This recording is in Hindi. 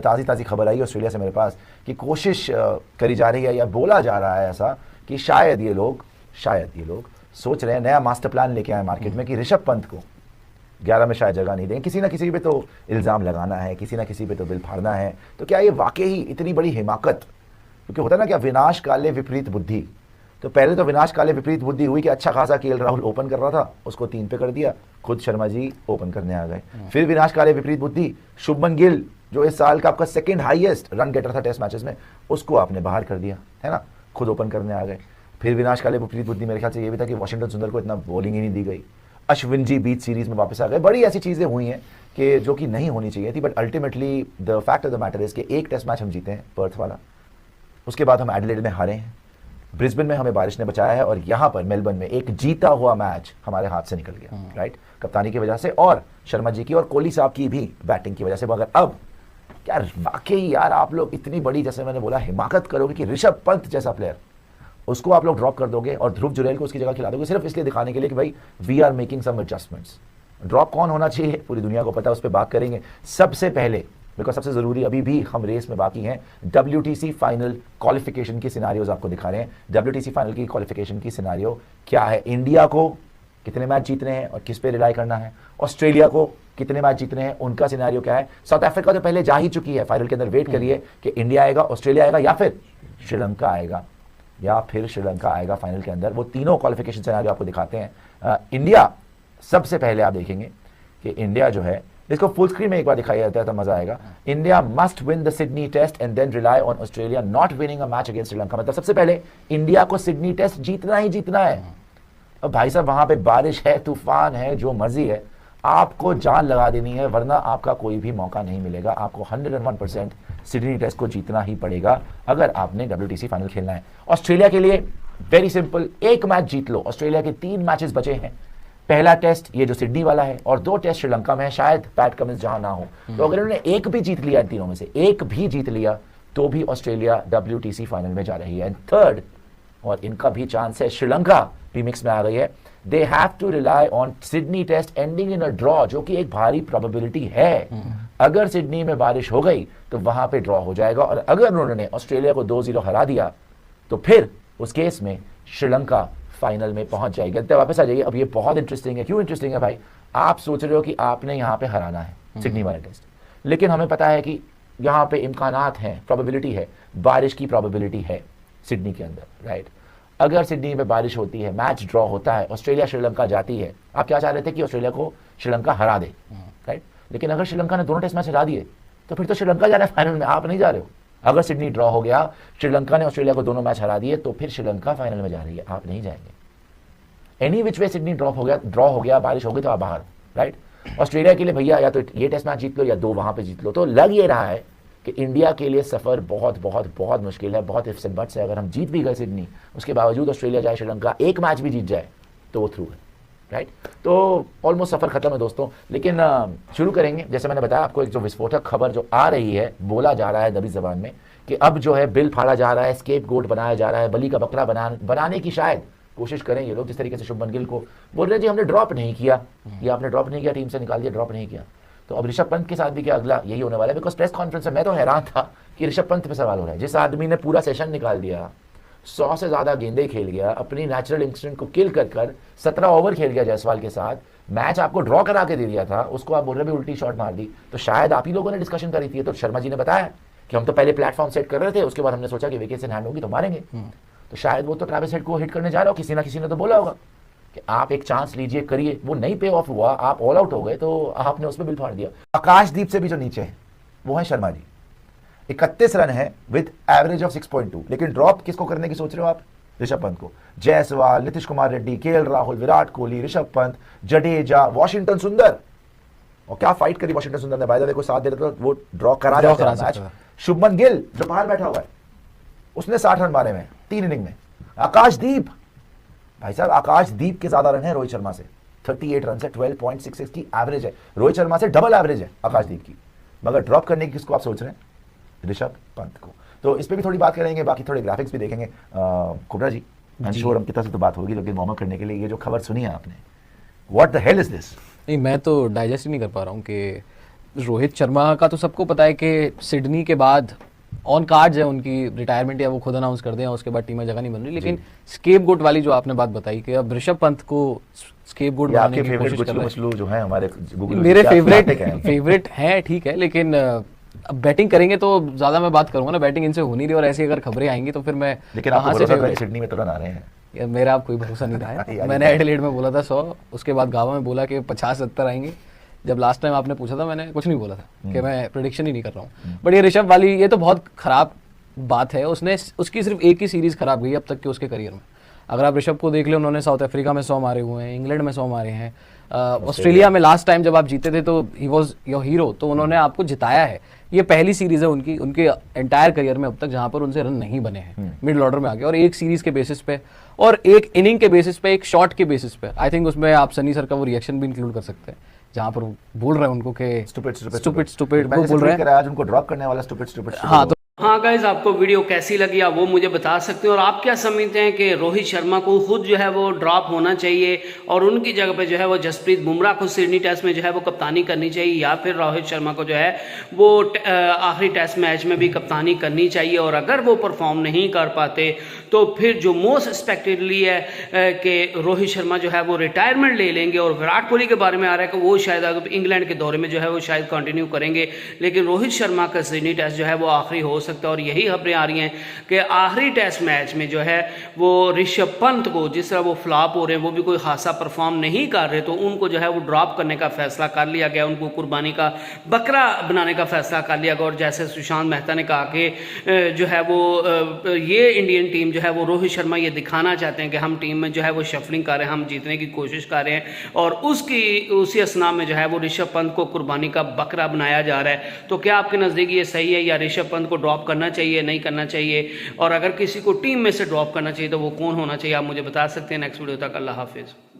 ताज़ी ताज़ी खबर आई ऑस्ट्रेलिया से मेरे पास कि कोशिश करी जा रही है या बोला जा रहा है ऐसा कि शायद ये लोग सोच रहे हैं नया मास्टर प्लान लेके आए मार्केट में कि ऋषभ पंत को 11 में शायद जगह नहीं देंगे, किसी ना किसी पे तो इल्ज़ाम लगाना है, किसी ना किसी पे तो बिल फाड़ना है। तो क्या ये वाकई इतनी बड़ी हिमाकत, क्योंकि होता है ना क्या विनाश काले विपरीत बुद्धि, तो पहले तो विनाश काले विपरीत बुद्धि हुई कि अच्छा खासा केएल राहुल ओपन कर रहा था, उसको 3 पे कर दिया, खुद शर्मा जी ओपन करने आ गए। फिर विनाश काले विपरीत बुद्धि, शुभमन गिल जो इस साल का आपका सेकंड हाईएस्ट रन गेटर था टेस्ट मैचेस में, उसको आपने बाहर कर दिया, है ना, खुद ओपन करने आ गए। फिर विनाश काले विपरीत बुद्धि मेरे ख्याल से ये भी था कि वाशिंगटन सुंदर को इतना बॉलिंग ही नहीं दी गई, अश्विन जी बीच सीरीज में वापस आ गए। बड़ी ऐसी चीजें हुई हैं कि जो कि नहीं होनी चाहिए थी, but ultimately the fact of the matter is कि एक टेस्ट मैच हम जीते हैं पर्थ वाला, उसके बाद हम एडिलेड में हारे हैं, ब्रिस्बेन में हमें बारिश ने बचाया है, और यहाँ पर मेलबर्न में एक जीता हुआ मैच हमारे हाथ से निकल गया, राइट, कप्तानी की वजह से और शर्मा जी की और कोहली साहब की भी बैटिंग की वजह से। मगर अब क्या वाकई यार आप लोग इतनी बड़ी, जैसे मैंने बोला, हिमाकत करोगे कि ऋषभ पंत जैसा प्लेयर उसको आप लोग ड्रॉप कर दोगे और ध्रुव जुरैल को उसकी जगह खिला दोगे, सिर्फ इसलिए दिखाने के लिए कि भाई we are making some adjustments. Drop कौन होना चाहिए पूरी दुनिया को पता है, उस पर बात करेंगे सबसे पहले, बिकॉज सबसे जरूरी अभी भी हम रेस में बाकी हैं। WTC फाइनल क्वालिफिकेशन की सिनारियोज आपको दिखा रहे हैं। WTC फाइनल की क्वालिफिकेशन की सिनारियो क्या है, इंडिया को कितने मैच जीतने हैं और किस पे रिलाई करना है, ऑस्ट्रेलिया को कितने मैच जीतने हैं उनका सिनारियो क्या है, साउथ अफ्रीका तो पहले जा ही चुकी है फाइनल के अंदर, वेट करिए कि इंडिया आएगा, ऑस्ट्रेलिया आएगा या फिर श्रीलंका आएगा फाइनल के अंदर। वो तीनों क्वालिफिकेशन सिनारियो आपको दिखाते हैं। इंडिया सबसे पहले आप देखेंगे कि इंडिया जो है, इसको फुल स्क्रीन में एक बार दिखाया जाता है तो मजा आएगा। India must win the Sydney test and then rely on Australia not winning a match against Sri Lanka. मतलब सबसे पहले इंडिया को सिडनी टेस्ट जीतना ही जीतना है। अब भाई साहब वहां पे बारिश है, तूफान है, जो मर्जी है, आपको जान लगा देनी है, वरना आपका कोई भी मौका नहीं मिलेगा। आपको 101% सिडनी टेस्ट को जीतना ही पड़ेगा अगर आपने WTC फाइनल खेलना है। ऑस्ट्रेलिया के लिए वेरी सिंपल, एक मैच जीत लो। ऑस्ट्रेलिया के 3 मैचेस बचे हैं, पहला टेस्ट ये जो सिडनी वाला है और 2 टेस्ट श्रीलंका में है, शायद पैट कमिंस जहां ना हो। तो अगर उन्होंने एक भी जीत लिया, इन तीनों में से एक भी जीत लिया, तो भी ऑस्ट्रेलिया WTC फाइनल में जा रही है। एंड थर्ड, और इनका भी चांस है, श्रीलंका भी मिक्स में आ गई है, they have to rely on Sydney test ending in a draw, जो कि एक भारी प्रोबेबिलिटी है। अगर सिडनी में बारिश हो गई तो वहां पे ड्रॉ हो जाएगा, और अगर उन्होंने ऑस्ट्रेलिया को 2-0 हरा दिया तो फिर उस केस में श्रीलंका फाइनल में पहुंच जाएगी। तो वापस आ जाइए। अब ये बहुत इंटरेस्टिंग है। क्यों इंटरेस्टिंग है भाई? आप सोच रहे हो कि आपने यहाँ पे हराना है सिडनी वाले टेस्ट, लेकिन हमें पता है कि यहाँ पे इम्कानात हैं, प्रोबेबिलिटी है, बारिश की प्रोबेबिलिटी है सिडनी के अंदर, राइट। अगर सिडनी में बारिश होती है, मैच ड्रॉ होता है, ऑस्ट्रेलिया श्रीलंका जाती है, आप क्या चाह रहे थे कि ऑस्ट्रेलिया को श्रीलंका हरा दे, राइट। लेकिन अगर श्रीलंका ने दोनों टेस्ट मैच हरा दिए तो फिर तो श्रीलंका जा रहा है फाइनल में, आप नहीं जा रहे हो। अगर सिडनी ड्रॉ हो गया, श्रीलंका ने ऑस्ट्रेलिया को दोनों मैच हरा दिए, तो फिर श्रीलंका फाइनल में जा रही है, आप नहीं जाएंगे। Any which way Sydney draw हो गया, बारिश हो गई तो आप बाहर, राइट। ऑस्ट्रेलिया के लिए भैया या तो ये टेस्ट मैच जीत लो या 2 वहां पे जीत लो। तो लग ये रहा है कि इंडिया के लिए सफर बहुत बहुत बहुत मुश्किल है, बहुत इफ्स एंड बट्स है। अगर हम जीत भी गए सिडनी, उसके बावजूद ऑस्ट्रेलिया जाए, श्रीलंका एक मैच भी जीत जाए तो वो थ्रू है, राइट। तो ऑलमोस्ट सफर खत्म है दोस्तों। लेकिन शुरू करेंगे, जैसे मैंने बताया आपको, एक जो विस्फोटक खबर जो आ रही है, बोला जा रहा है दबी जबान में कि अब जो है बिल फाड़ा जा रहा है, स्केप गोट बनाया जा रहा है, बलि का बकरा बनाने की शायद कोशिश करें ये लोग। जिस तरीके से शुभमन गिल को बोल रहे जी हमने ड्रॉप नहीं किया, या आपने ड्रॉप नहीं किया, टीम से निकाल दिया, ड्रॉप नहीं किया। तो अब ऋषभ पंत के साथ भी क्या अगला यही होने वाला है? बिकॉज प्रेस कॉन्फ्रेंस में मैं तो हैरान था कि ऋषभ पंत पे सवाल हो रहा है, जिस आदमी ने पूरा सेशन निकाल दिया, 100 से ज्यादा गेंदे खेल गया, अपनी नेचुरल इंस्टिंक्ट को किल कर 17 ओवर खेल गया जायसवाल के साथ, मैच आपको ड्रॉ करा के दे दिया था, उसको आप बोल रहे भी उल्टी शॉट मार दी। तो शायद आप ही लोगों ने डिस्कशन करी थी। तो शर्मा जी ने बताया कि हम तो पहले प्लेटफॉर्म सेट कर रहे थे, उसके बाद हमने सोचा कि विकेट इन हैंड होगी तो मारेंगे। तो शायद वो तो ट्रेविस हेड को हिट करने जा रहा हो, किसी ना किसी ने तो बोला होगा कि आप एक चांस लीजिए, करिए। वो नहीं पे ऑफ हुआ, आप ऑल आउट हो गए, तो आपने उसमें बिल फाड़ दिया। आकाशदीप से भी जो नीचे है वो है शर्मा जी, 31 रन है विद एवरेज ऑफ 6.2। लेकिन ड्रॉप किसको करने की सोच रहे हो आप? ऋषभ पंत को। जायसवाल, नीतीश कुमार रेड्डी, केएल राहुल, विराट कोहली, ऋषभ पंत, जडेजा, वाशिंगटन सुंदर। और क्या फाइट करी वाशिंगटन सुंदर ने, बाय द वे कोई साथ दे रहा था वो ड्रॉ करा मैच। शुभमन गिल जो बाहर बैठा हुआ है, उसने 60 रन मारे में 3 इनिंग में। आकाशदीप, भाई साहब आकाशदीप के ज्यादा रन है रोहित शर्मा से, 38 रन से, 12.66 की एवरेज है। रोहित शर्मा से डबल एवरेज है आकाशदीप की। मगर ड्रॉप करने की किसको आप सोच रहे हैं? ऋषभ पंत को। तो इस पे भी थोड़ी बात करेंगे, बाकी थोड़े ग्राफिक्स भी देखेंगे। कुबरा जी, आई एम श्योर हम कितना से तो बात होगी, लेकिन वार्म अप करने के लिए ये जो खबर सुनी है आपने, what the hell is this? नहीं, मैं तो डाइजेस्ट ही नहीं कर पा रहा हूँ कि रोहित शर्मा का तो सबको पता है कि सिडनी के बाद ऑन कार्ड्स है उनकी रिटायरमेंट, या वो खुद अनाउंस कर दें उसके बाद टीम में जगह नहीं बन रही। लेकिन स्केपगोट वाली जो आपने बात बताई कि अब ऋषभ पंत को स्केपगोट बनाने की कोशिश कर रहे हैं। जो है हमारे गूगल मेरे फेवरेट हैं, ठीक है, लेकिन अब बैटिंग करेंगे तो ज्यादा मैं बात करूंगा ना, बैटिंग इनसे हो नहीं रही और ऐसी अगर खबरें आएंगी तो फिर मैं लेकिन कहां से सिडनी में तो रन आ रहे हैं यार, मेरा आप कोई भरोसा नहीं रहा है। मैंने एडिलेड में बोला था 100, उसके बाद गावा में बोला कि 50-70 आएंगे। जब लास्ट टाइम आपने पूछा था मैंने कुछ नहीं बोला था कि मैं प्रेडिक्शन ही नहीं कर रहा हूँ। बट ये ऋषभ वाली ये तो बहुत खराब बात है, उसकी सिर्फ एक ही सीरीज खराब गई अब तक के उसके करियर में। अगर आप ऋषभ को देख ले, उन्होंने साउथ अफ्रीका में 100 मारे हुए हैं, इंग्लैंड में 100 मारे हैं, ऑस्ट्रेलिया में लास्ट टाइम जब आप जीते थे तो ही वॉज योर हीरो, तो उन्होंने आपको जिताया है। ये पहली सीरीज है उनके एंटायर करियर में अब तक जहां पर उनसे रन नहीं बने हैं मिडिल ऑर्डर में आके, और एक सीरीज के बेसिस पे और एक इनिंग के बेसिस पे, एक शॉट के बेसिस पे। आई थिंक उसमें आप सनी सर का वो रिएक्शन भी इंक्लूड कर सकते हैं जहां पर बोल रहे हैं उनको कि स्टूपिड वो बोल रहे हैं आज उनको ड्रॉप करने वाला स्टूपिड। हाँ, तो हाँ गाइज, आपको वीडियो कैसी लगी आप वो मुझे बता सकते हैं, और आप क्या समझते हैं कि रोहित शर्मा को खुद जो है वो ड्रॉप होना चाहिए और उनकी जगह पे जो है वो जसप्रीत बुमराह को सिडनी टेस्ट में जो है वो कप्तानी करनी चाहिए, या फिर रोहित शर्मा को जो है वो आखिरी टेस्ट मैच में भी कप्तानी करनी चाहिए। और अगर वो परफॉर्म नहीं कर पाते तो फिर जो मोस्ट एक्सपेक्टेडली है कि रोहित शर्मा जो है वो रिटायरमेंट ले लेंगे, और विराट कोहली के बारे में आ रहा है कि वो शायद इंग्लैंड के दौरे में जो है वो शायद कंटिन्यू करेंगे, लेकिन रोहित शर्मा का सिडनी टेस्ट जो है वो आखिरी हो सकता है। और यही खबरें आ रही हैं कि आखिरी टेस्ट मैच में जो है वो ऋषभ पंत को, जिस तरह वो फ्लॉप हो रहे हैं, वो भी कोई खासा परफॉर्म नहीं कर रहे, तो उनको जो है वो ड्रॉप करने का फैसला कर लिया गया, उनको कुर्बानी का बकरा बनाने का फैसला कर लिया गया। और जैसे सुशांत मेहता ने कहा कि जो है वो ये इंडियन टीम जो है वो रोहित शर्मा ये दिखाना चाहते हैं कि हम टीम में जो है वो शफलिंग कर रहे हैं, हम जीतने की कोशिश कर रहे हैं, और उसी असना में जो है वो ऋषभ पंत को कुर्बानी का बकरा बनाया जा रहा है। तो क्या आपके नज़दीक ये सही है, या ऋषभ पंत को ड्रॉप करना चाहिए, नहीं करना चाहिए? और अगर किसी को टीम में से ड्रॉप करना चाहिए तो वो कौन होना चाहिए, आप मुझे बता सकते हैं। नेक्स्ट वीडियो तक अल्लाह हाफिज़।